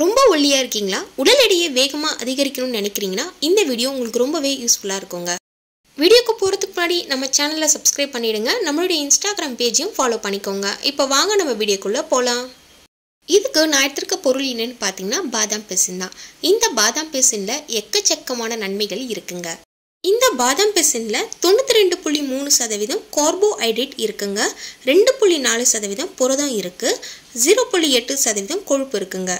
ரொம்ப ஒல்லியா இருக்கீங்களா? உடல் எடையை வேகமா அதிகரிக்கணும்னு நினைக்கிறீங்கன்னா இந்த வீடியோ உங்களுக்கு ரொம்பவே யூஸ்ஃபுல்லா இருக்குங்க. வீடியோக்கு போறதுக்கு முன்னாடி நம்ம சேனலை சப்ஸ்கிரைப் பண்ணிடுங்க. நம்மளுடைய இன்ஸ்டாகிராம் பேஜையும் ஃபாலோ பண்ணிக்கோங்க. இப்போ வாங்க நம்ம வீடியோக்குள்ள போலாம். இதுக்கு நான் எடுத்திருக்க பொருள் என்னன்னு பார்த்தீங்கன்னா பாதாம் பிசின் தான். இந்த பாதாம் பிசின்ல எக்கச்சக்கமான நன்மைகள் இருக்குங்க. இந்த பாதாம் பிசின்ல 92.3% கார்போஹைட்ரேட் இருக்குங்க, 2.4% புரதம் இருக்கு, 0.8% கொழுப்பு இருக்குங்க.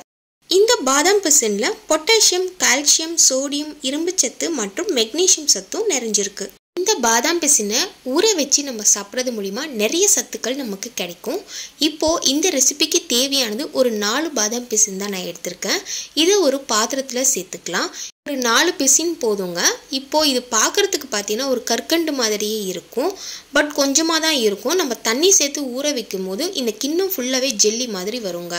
இந்த பாதாம் பிசின்ல பொட்டாசியம், கால்சியம், சோடியம், இரும்பு சத்து மற்றும் மெக்னீசியம் சத்தும் நிறைஞ்சிருக்கு. இந்த பாதாம் பிசினை ஊற வச்சு நம்ம சாப்பிட்றது மூலிமா நிறைய சத்துக்கள் நமக்கு கிடைக்கும். இப்போது இந்த ரெசிபிக்கு தேவையானது ஒரு 4 பாதாம் பிசின் தான் நான் எடுத்திருக்கேன். இதை ஒரு பாத்திரத்தில் சேர்த்துக்கலாம். ஒரு 4 பிசின் போதுங்க. இப்போது இது பார்க்குறதுக்கு பார்த்தீங்கன்னா ஒரு கற்கண்டு மாதிரியே இருக்கும், பட் கொஞ்சமாக தான் இருக்கும். நம்ம தண்ணி சேர்த்து ஊற வைக்கும் போது இந்த கிண்ணம் ஃபுல்லாகவே ஜெல்லி மாதிரி வருங்க.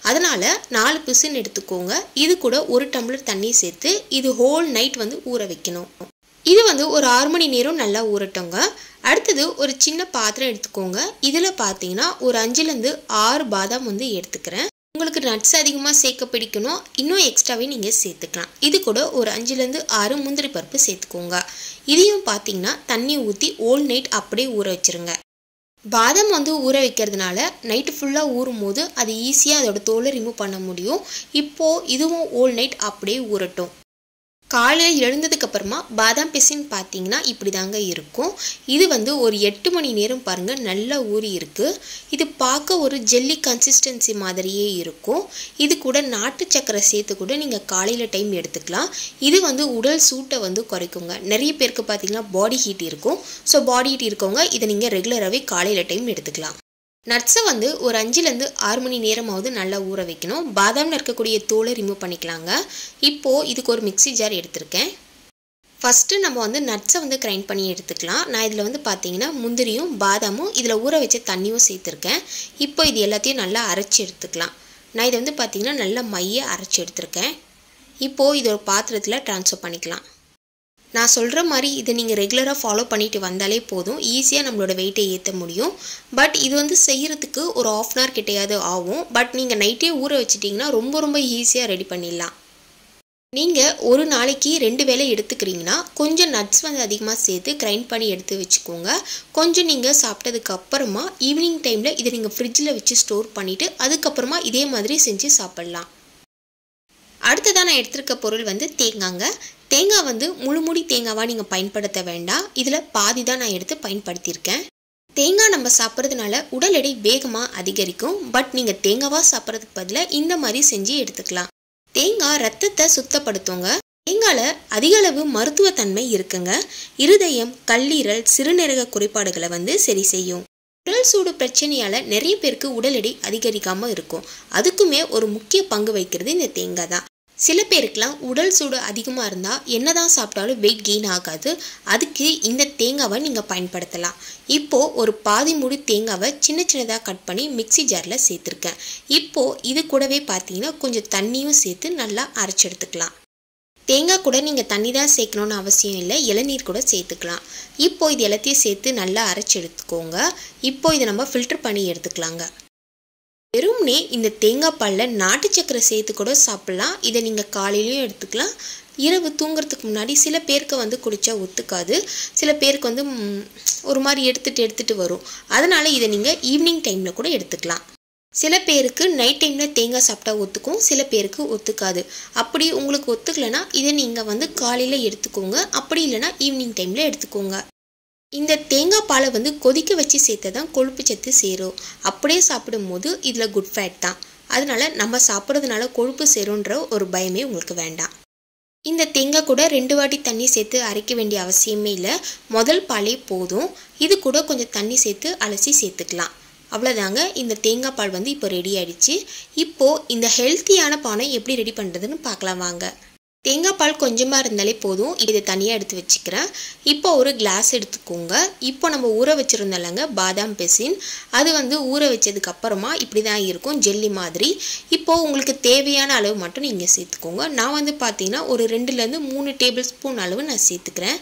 அதனால் 4 பிசின் எடுத்துக்கோங்க. இது கூட 1 டம்ளர் தண்ணி சேர்த்து இது ஹோல் நைட் ஊற வைக்கணும். இது ஒரு 6 மணி நேரம் நல்லா ஊறட்டுங்க. அடுத்தது ஒரு சின்ன பாத்திரம் எடுத்துக்கோங்க. இதில் பார்த்தீங்கன்னா ஒரு 5லேருந்து 6 பாதாம் எடுத்துக்கிறேன். உங்களுக்கு நட்ஸ் அதிகமாக சேர்க்க பிடிக்கணும், இன்னும் எக்ஸ்ட்ராவே நீங்கள் சேர்த்துக்கலாம். இது கூட ஒரு 5லேருந்து 6 முந்திரி பருப்பு சேர்த்துக்கோங்க. இதையும் பார்த்தீங்கன்னா தண்ணி ஊற்றி ஹோல் நைட் அப்படியே ஊற வச்சுருங்க. பாதாம் ஊற வைக்கிறதுனால நைட்டு ஃபுல்லாக ஊறும் போது அது ஈஸியாக அதோட தோலை ரிமூவ் பண்ண முடியும். இப்போது இதுவும் ஹோல் நைட் அப்படியே ஊறட்டும். காலையில் எழுந்ததுக்கு அப்புறமா பாதாம் பிசின் பார்த்தீங்கன்னா இப்படி தாங்க இருக்கும். இது ஒரு 8 மணி நேரம் பாருங்கள் நல்லா ஊறி இருக்குது. இது பார்க்க ஒரு ஜெல்லி கன்சிஸ்டன்சி மாதிரியே இருக்கும். இது கூட நாட்டு சக்கரை சேர்த்து கூட நீங்கள் காலையில் டைம் எடுத்துக்கலாம். இது உடல் சூட்டை குறைக்குங்க. நிறைய பேருக்கு பார்த்தீங்கன்னா பாடி ஹீட் இருக்கும். ஸோ பாடி ஹீட் இருக்கவங்க இதை நீங்கள் ரெகுலராகவே காலையில் டைம் எடுத்துக்கலாம். நட்ஸை ஒரு 5லேருந்து 6 மணி நேரமாவது நல்லா ஊற வைக்கணும். பாதாமில் இருக்கக்கூடிய தோலை ரிமூவ் பண்ணிக்கலாங்க. இப்போது இதுக்கு ஒரு மிக்ஸி ஜார் எடுத்திருக்கேன். ஃபஸ்ட்டு நம்ம நட்ஸை கிரைண்ட் பண்ணி எடுத்துக்கலாம். நான் இதில் பார்த்தீங்கன்னா முந்திரியும் பாதாமும் இதில் ஊற வச்ச தண்ணியும் சேர்த்துருக்கேன். இப்போ இது எல்லாத்தையும் நல்லா அரைச்சி எடுத்துக்கலாம். நான் இதை பார்த்தீங்கன்னா நல்லா மைய அரைச்சி எடுத்திருக்கேன். இப்போது இது ஒரு பாத்திரத்தில் ட்ரான்ஸ்ஃபர் பண்ணிக்கலாம். நான் சொல்கிற மாதிரி இதை நீங்கள் ரெகுலராக ஃபாலோ பண்ணிட்டு வந்தாலே போதும், ஈஸியாக நம்மளோட வெயிட்டை ஏற்ற முடியும். பட் இது செய்கிறதுக்கு ஒரு 1/2 hour கிட்டையாவது ஆகும். பட் நீங்கள் நைட்டே ஊற வச்சிட்டிங்கன்னா ரொம்ப ஈஸியாக ரெடி பண்ணிடலாம். நீங்கள் ஒரு நாளைக்கு 2 வேளை எடுத்துக்கிறீங்கன்னா கொஞ்சம் நட்ஸ் அதிகமாக சேர்த்து கிரைண்ட் பண்ணி எடுத்து வச்சுக்கோங்க. கொஞ்சம் நீங்கள் சாப்பிட்டதுக்கு அப்புறமா ஈவினிங் டைமில் இதை நீங்கள் ஃப்ரிட்ஜில் வச்சு ஸ்டோர் பண்ணிவிட்டு அதுக்கப்புறமா இதே மாதிரி செஞ்சு சாப்பிட்லாம். அடுத்ததான் நான் எடுத்திருக்க பொருள் தேங்காய்ங்க. தேங்காய் முழுமுடி தேங்காவாக நீங்கள் பயன்படுத்த வேண்டாம். இதில் பாதி தான் நான் எடுத்து பயன்படுத்தியிருக்கேன். தேங்காய் நம்ம சாப்பிட்றதுனால உடல் எடை வேகமாக அதிகரிக்கும். பட் நீங்கள் தேங்காவாக சாப்பிட்றதுக்கு பதிலாக இந்த மாதிரி செஞ்சு எடுத்துக்கலாம். தேங்காய் ரத்தத்தை சுத்தப்படுத்துங்க. தேங்காயில் அதிக அளவு மருத்துவத்தன்மை இருக்குங்க. இருதயம், கல்லீரல், சிறுநீரக குறைபாடுகளை சரி செய்யும். உடல் சூடு பிரச்சனையால் நிறைய பேருக்கு உடல் எடை அதிகரிக்காமல் இருக்கும். அதுக்குமே ஒரு முக்கிய பங்கு வகிக்கிறது இந்த தேங்காய் தான். சில பேருக்குலாம் உடல் சூடு அதிகமாக இருந்தால் என்னதான் சாப்பிட்டாலும் வெயிட் கெயின் ஆகாது. அதுக்கு இந்த தேங்காவை நீங்கள் பயன்படுத்தலாம். இப்போது ஒரு பாதி மூடி தேங்காவை சின்னதாக கட் பண்ணி மிக்ஸி ஜாரில் சேர்த்துருக்கேன். இப்போது இது கூடவே பார்த்தீங்கன்னா கொஞ்சம் தண்ணியும் சேர்த்து நல்லா அரைச்சி எடுத்துக்கலாம். தேங்காய் கூட நீங்கள் தண்ணி தான் சேர்க்கணுன்னு அவசியம் இல்லை, இளநீர் கூட சேர்த்துக்கலாம். இப்போது இது எல்லாத்தையும் சேர்த்து நல்லா அரைச்சி எடுத்துக்கோங்க. இப்போது இதை நம்ம ஃபில்டர் பண்ணி எடுத்துக்கலாங்க. வெறும்னே இந்த தேங்காய் பாலில் நாட்டு சக்கரை சேர்த்து கூட சாப்பிட்லாம். இதை நீங்கள் காலையிலையும் எடுத்துக்கலாம், இரவு தூங்குறதுக்கு முன்னாடி. சில பேருக்கு குடித்தா ஒத்துக்காது, சில பேருக்கு ஒரு மாதிரி எடுத்துகிட்டு வரும். அதனால் இதை நீங்கள் ஈவினிங் டைமில் கூட எடுத்துக்கலாம். சில பேருக்கு நைட் டைமில் தேங்காய் சாப்பிட்டா ஒத்துக்கும், சில பேருக்கு ஒத்துக்காது. அப்படி உங்களுக்கு ஒத்துக்கலைன்னா இதை நீங்கள் காலையில் எடுத்துக்கோங்க, அப்படி இல்லைனா ஈவினிங் டைமில் எடுத்துக்கோங்க. இந்த தேங்காய் பாலை கொதிக்க வச்சு சேர்த்து தான் கொழுப்பு சத்து சேரும். அப்படியே சாப்பிடும்போது இதில் குட் ஃபேட் தான். அதனால் நம்ம சாப்பிட்றதுனால கொழுப்பு சேருன்ற ஒரு பயமே உங்களுக்கு வேண்டாம். இந்த தேங்காய் கூட 2 வாட்டி தண்ணி சேர்த்து அரைக்க வேண்டிய அவசியமே இல்லை, முதல் பாலே போதும். இது கூட கொஞ்சம் தண்ணி சேர்த்து அலசி சேர்த்துக்கலாம். அவ்வளோதாங்க, இந்த தேங்காய் பால் இப்போ ரெடி ஆகிடுச்சு. இப்போது இந்த ஹெல்த்தியான பானை எப்படி ரெடி பண்ணுறதுன்னு பார்க்கலாம் வாங்க. தேங்காய் பால் கொஞ்சமாக இருந்தாலே போதும். இதை தனியாக எடுத்து வச்சுக்கிறேன். இப்போ ஒரு கிளாஸ் எடுத்துக்கோங்க. இப்போ நம்ம ஊற வச்சுருந்தோம்லங்க பாதாம் பிசின், அது ஊற வச்சதுக்கு அப்புறமா இப்படி தான் இருக்கும், ஜெல்லி மாதிரி. இப்போது உங்களுக்கு தேவையான அளவு மட்டும் நீங்கள் சேர்த்துக்கோங்க. நான் பார்த்தீங்கன்னா ஒரு 2லேருந்து 3 டேபிள் ஸ்பூன் அளவு நான் சேர்த்துக்கிறேன்.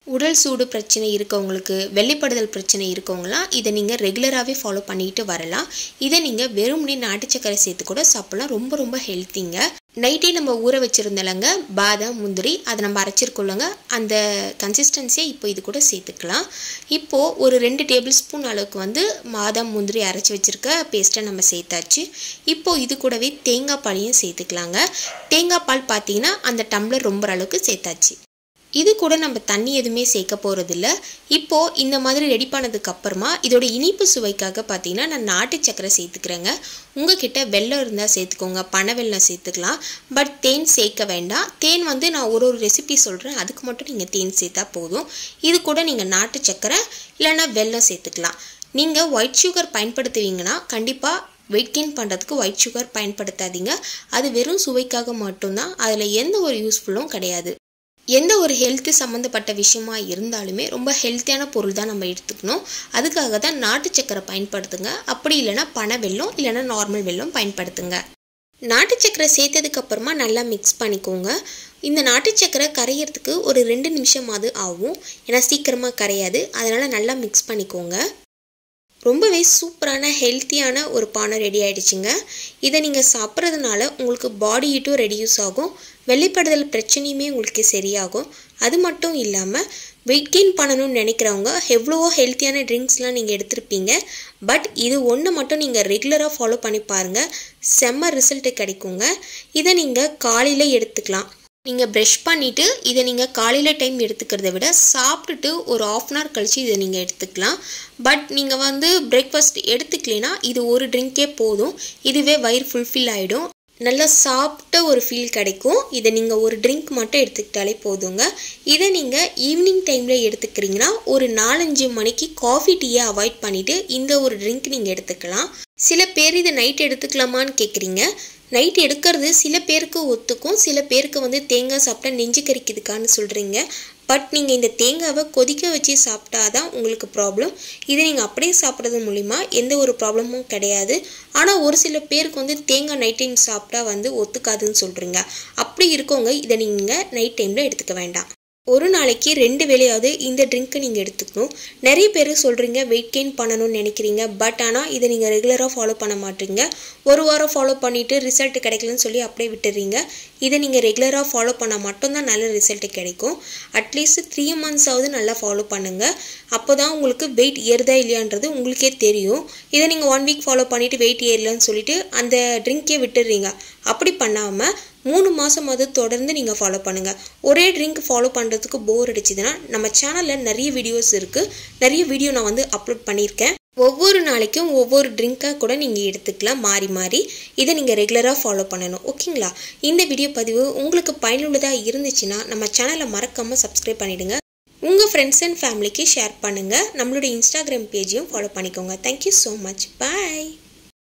உடல் சூடு பிரச்சனை இருக்கவங்களுக்கு, வெள்ளைப்படுதல் பிரச்சனை இருக்கவங்களாம் இதை நீங்கள் ரெகுலராகவே ஃபாலோ பண்ணிட்டு வரலாம். இதை நீங்கள் வெறுமனே நாட்டு சக்கரை சேர்த்து கூட சாப்பிடலாம். ரொம்ப ரொம்ப ஹெல்த்திங்க. நைட்டே நம்ம ஊற வச்சுருந்தலங்க பாதாம் முந்திரி, அதை நம்ம அரைச்சிருக்கோம்லங்க, அந்த கன்சிஸ்டன்சியை இப்போ இது கூட சேர்த்துக்கலாம். இப்போது ஒரு 2 டேபிள் ஸ்பூன் அளவுக்கு பாதாம் முந்திரி அரைச்சி வச்சுருக்க பேஸ்ட்டை நம்ம சேர்த்தாச்சு. இப்போது இது கூடவே தேங்காய் பாலையும் சேர்த்துக்கலாங்க. தேங்காய் பால் பார்த்தீங்கன்னா அந்த டம்ளர் ரொம்ப அளவுக்கு சேர்த்தாச்சு. இது கூட நம்ம தண்ணி எதுவுமே சேர்க்க போகிறதில்ல. இப்போது இந்த மாதிரி ரெடி பண்ணதுக்கப்புறமா இதோட இனிப்பு சுவைக்காக பார்த்தீங்கன்னா நான் நாட்டு சக்கரை சேர்த்துக்கிறேங்க. உங்ககிட்ட வெல்லம் இருந்தால் சேர்த்துக்கோங்க, பனை வெல்லம் சேர்த்துக்கலாம். பட் தேன் சேர்க்க வேண்டாம். தேன் நான் ஒரு ரெசிபி சொல்கிறேன், அதுக்கு மட்டும் நீங்கள் தேன் சேர்த்தா போதும். இது கூட நீங்கள் நாட்டு சக்கரை இல்லைன்னா வெல்லம் சேர்த்துக்கலாம். நீங்கள் ஒயிட் சுகர் பயன்படுத்துவீங்கன்னா கண்டிப்பாக வெயிட் கெயின் பண்ணுறதுக்கு ஒயிட் சுகர் பயன்படுத்தாதீங்க. அது வெறும் சுவைக்காக மட்டும்தான், அதில் எந்த ஒரு யூஸ்ஃபுல்லும் கிடையாது. எந்த ஒரு ஹெல்த்து சம்மந்தப்பட்ட விஷயமா இருந்தாலுமே ரொம்ப ஹெல்த்தியான பொருள் தான் நம்ம எடுத்துக்கணும். அதுக்காக தான் நாட்டு சக்கரை பயன்படுத்துங்க. அப்படி இல்லைனா பனை வெல்லம் இல்லைனா நார்மல் வெல்லம் பயன்படுத்துங்க. நாட்டு சக்கரை சேர்த்ததுக்கப்புறமா நல்லா மிக்ஸ் பண்ணிக்கோங்க. இந்த நாட்டு சக்கரை கரையிறதுக்கு ஒரு 2 நிமிஷமாவது ஆகும். ஏன்னா சீக்கிரமாக கரையாது. அதனால் நல்லா மிக்ஸ் பண்ணிக்கோங்க. ரொம்பவே சூப்பரான ஹெல்த்தியான ஒரு பானை ரெடி ஆகிடுச்சுங்க. இதை நீங்கள் சாப்பிட்றதுனால உங்களுக்கு பாடி ஹீட்டும் ரெடியூஸ் ஆகும், வெள்ளைப்படுதல் பிரச்சனையுமே உங்களுக்கு சரியாகும். அது மட்டும் இல்லாமல் வெயிட் கெயின் பண்ணணும்னு நினைக்கிறவங்க எவ்வளவோ ஹெல்த்தியான ட்ரிங்க்ஸ்லாம் நீங்கள் எடுத்திருப்பீங்க. பட் இது ஒன்று மட்டும் நீங்கள் ரெகுலராக ஃபாலோ பண்ணி பாருங்கள், செம்ம ரிசல்ட்டு கிடைக்குங்க. இதை நீங்கள் காலையில் எடுத்துக்கலாம். நீங்கள் ப்ரஷ் பண்ணிவிட்டு இதை நீங்கள் காலையில் டைம் எடுத்துக்கிறத விட சாப்பிட்டுட்டு ஒரு 1/2 அன் ஹவர் கழித்து இதை நீங்கள் எடுத்துக்கலாம். பட் நீங்கள் பிரேக்ஃபாஸ்ட் எடுத்துக்கலைன்னா இது ஒரு ட்ரிங்க்கே போதும். இதுவே வயிறு ஃபுல்ஃபில் ஆகிடும். நல்லா சாப்பிட்ட ஒரு ஃபீல் கிடைக்கும். இதை நீங்கள் ஒரு ட்ரிங்க் மட்டும் எடுத்துக்கிட்டாலே போதுங்க. இதை நீங்கள் ஈவினிங் டைமில் எடுத்துக்கிறீங்கன்னா ஒரு 4-5 மணிக்கு காஃபி டீயை அவாய்ட் பண்ணிவிட்டு இந்த ஒரு ட்ரிங்க் நீங்கள் எடுத்துக்கலாம். சில பேர் இதை நைட் எடுத்துக்கலாமான்னு கேட்குறீங்க. நைட் எடுக்கிறது சில பேருக்கு ஒத்துக்கும், சில பேருக்கு தேங்காய் சாப்பிட்டா நெஞ்சு கறிக்குதுக்கான்னு சொல்கிறீங்க. பட் நீங்கள் இந்த தேங்காவை கொதிக்க வச்சு சாப்பிட்டா தான் உங்களுக்கு ப்ராப்ளம். இதை நீங்கள் அப்படியே சாப்பிட்றது மூலிமா எந்த ஒரு ப்ராப்ளமும் கிடையாது. ஆனால் ஒரு சில பேருக்கு தேங்காய் நைட் டைம் சாப்பிட்டா ஒத்துக்காதுன்னு சொல்கிறீங்க. அப்படி இருக்கவங்க இதை நீங்கள் நைட் டைமில் எடுத்துக்க வேண்டாம். ஒரு நாளைக்கு 2 வேளையாவது இந்த ட்ரிங்க்கை நீங்கள் எடுத்துக்கணும். நிறைய பேர் சொல்கிறீங்க வெயிட் கெயின் பண்ணணும்னு நினைக்கிறீங்க. பட் ஆனால் இதை நீங்கள் ரெகுலராக ஃபாலோ பண்ண மாட்டீங்க. ஒரு வாரம் ஃபாலோ பண்ணிவிட்டு ரிசல்ட் கிடைக்கலன்னு சொல்லி அப்படியே விட்டுறீங்க. இதை நீங்கள் ரெகுலராக ஃபாலோ பண்ணால் மட்டும்தான் நல்ல ரிசல்ட் கிடைக்கும். அட்லீஸ்ட் 3 மந்த்ஸாவது நல்லா ஃபாலோ பண்ணுங்கள். அப்போ தான் உங்களுக்கு வெயிட் ஏறுதா இல்லையான்றது உங்களுக்கே தெரியும். இதை நீங்கள் 1 வீக் ஃபாலோ பண்ணிவிட்டு வெயிட் ஏறலன்னு சொல்லிட்டு அந்த ட்ரிங்க்கே விட்டுடுறீங்க. அப்படி பண்ணாமல் 3 மாதமாவது தொடர்ந்து நீங்கள் ஃபாலோ பண்ணுங்கள். ஒரே ட்ரிங்க் ஃபாலோ பண்ணுறதுக்கு போர் அடிச்சுதுன்னா நம்ம சேனலில் நிறைய வீடியோஸ் இருக்குது. நிறைய வீடியோ நான் அப்லோட் பண்ணியிருக்கேன். ஒவ்வொரு நாளைக்கும் ஒவ்வொரு ட்ரிங்காக கூட நீங்கள் எடுத்துக்கலாம் மாறி மாறி. இதை நீங்கள் ரெகுலராக ஃபாலோ பண்ணணும். ஓகேங்களா? இந்த வீடியோ பதிவு உங்களுக்கு பயனுள்ளதாக இருந்துச்சுன்னா நம்ம சேனலை மறக்காமல் சப்ஸ்கிரைப் பண்ணிவிடுங்க. உங்கள் ஃப்ரெண்ட்ஸ் அண்ட் ஃபேமிலிக்கு ஷேர் பண்ணுங்கள். நம்மளுடைய இன்ஸ்டாகிராம் பேஜையும் ஃபாலோ பண்ணிக்கோங்க. Thank you so much. பாய்.